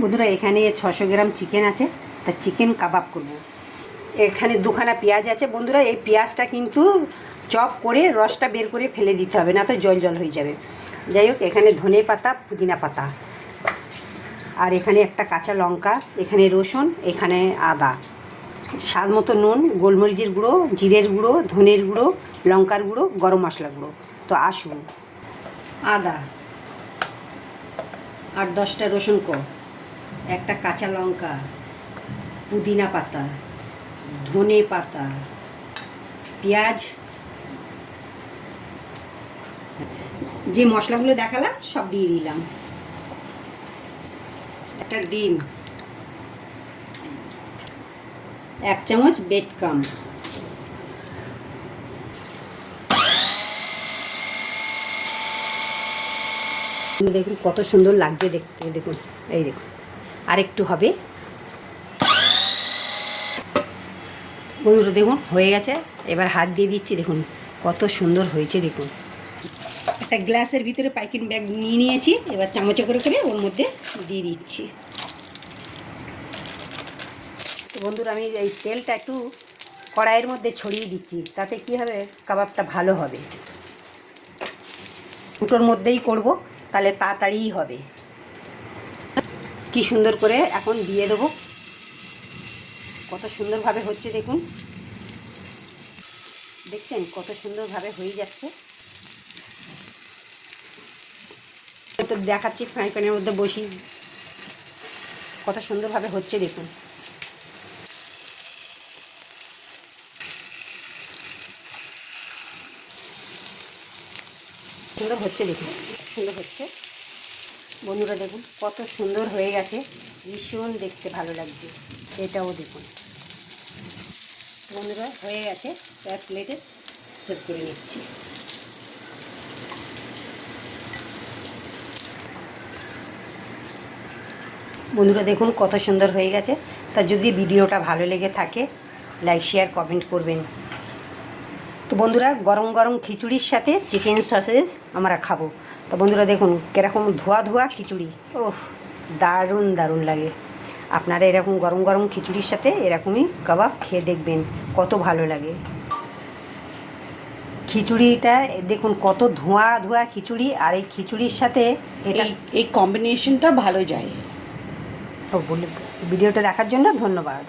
বন্ধুরা এখানে 600 gram chicken আছে, তা চিকেন কাবাব করব। এখানে দুখানা পেঁয়াজ আছে বন্ধুরা, এই পেঁয়াজটা কিন্তু চপ করে রসটা বের করে ফেলে দিতে হবে, না তো জল জল হয়ে যাবে। যাই হোক, এখানে ধনে পাতা, পুদিনা পাতা, আর এখানে একটা কাঁচা লঙ্কা, এখানে রসুন, এখানে আদা, স্বাদ মতো নুন, গোলমরিচের গুঁড়ো, জিরের গুঁড়ো, ধনের গুঁড়ো, লঙ্কার গুঁড়ো, গরম মশলা গুঁড়ো। তো আসুন, আদা 8-10টা রসুন কোয়া, একটা কাঁচা লঙ্কা, পুদিনা পাতা, ধনে পাতা, পেঁয়াজ, যে মশলাগুলো দেখালাম সব দিয়ে দিলাম, একটা ডিম, 1 চামচ ব্রেড ক্রাম, দেখুন কত সুন্দর লাগছে দেখতে। দেখুন, এই দেখুন, আর একটু হবে বন্ধুরা। দেখুন হয়ে গেছে, এবার হাত দিয়ে দিচ্ছি, দেখুন কত সুন্দর হয়েছে। দেখুন একটা গ্লাসের ভিতরে পাইকিং ব্যাগ নিয়ে নিয়েছি, এবার চামচে করে করে ওর মধ্যে দিয়ে দিচ্ছি। তো বন্ধুরা আমি এই তেলটা একটু কড়াইয়ের মধ্যে ছড়িয়ে দিচ্ছি, তাতে কি হবে, কাবাবটা ভালো হবে। দুটোর মধ্যেই করব, তাহলে তাড়াতাড়িই হবে। কি সুন্দর করে এখন দিয়ে দেবো, কত সুন্দরভাবে হচ্ছে দেখুন, দেখছেন কত সুন্দরভাবে হয়ে যাচ্ছে। তো দেখাচ্ছি ফ্রাই প্যানের মধ্যে বসি, কত সুন্দরভাবে হচ্ছে দেখুন। সুন্দর হচ্ছে দেখুন, সুন্দর হচ্ছে বন্ধুরা। দেখুন কত সুন্দর হয়ে গেছে, ভীষণ দেখতে ভালো লাগছে। এটাও দেখুন বন্ধুরা হয়ে গেছে, তার প্লেটে সার্ভ করে নিচ্ছি। বন্ধুরা দেখুন কত সুন্দর হয়ে গেছে। তা যদি ভিডিওটা ভালো লেগে থাকে, লাইক শেয়ার কমেন্ট করবেন। তো বন্ধুরা গরম গরম খিচুড়ির সাথে চিকেন সসেজ আমরা খাবো। তো বন্ধুরা দেখুন কীরকম ধোয়া ধোয়া খিচুড়ি, ওহ দারুণ দারুণ লাগে। আপনারা এরকম গরম গরম খিচুড়ির সাথে এরকমই কাবাব খেয়ে দেখবেন, কত ভালো লাগে। খিচুড়িটা দেখুন কত ধোঁয়া ধোঁয়া খিচুড়ি, আর এই খিচুড়ির সাথে এটা এই কম্বিনেশনটা ভালো যায়। ও বলে ভিডিওটা দেখার জন্য ধন্যবাদ।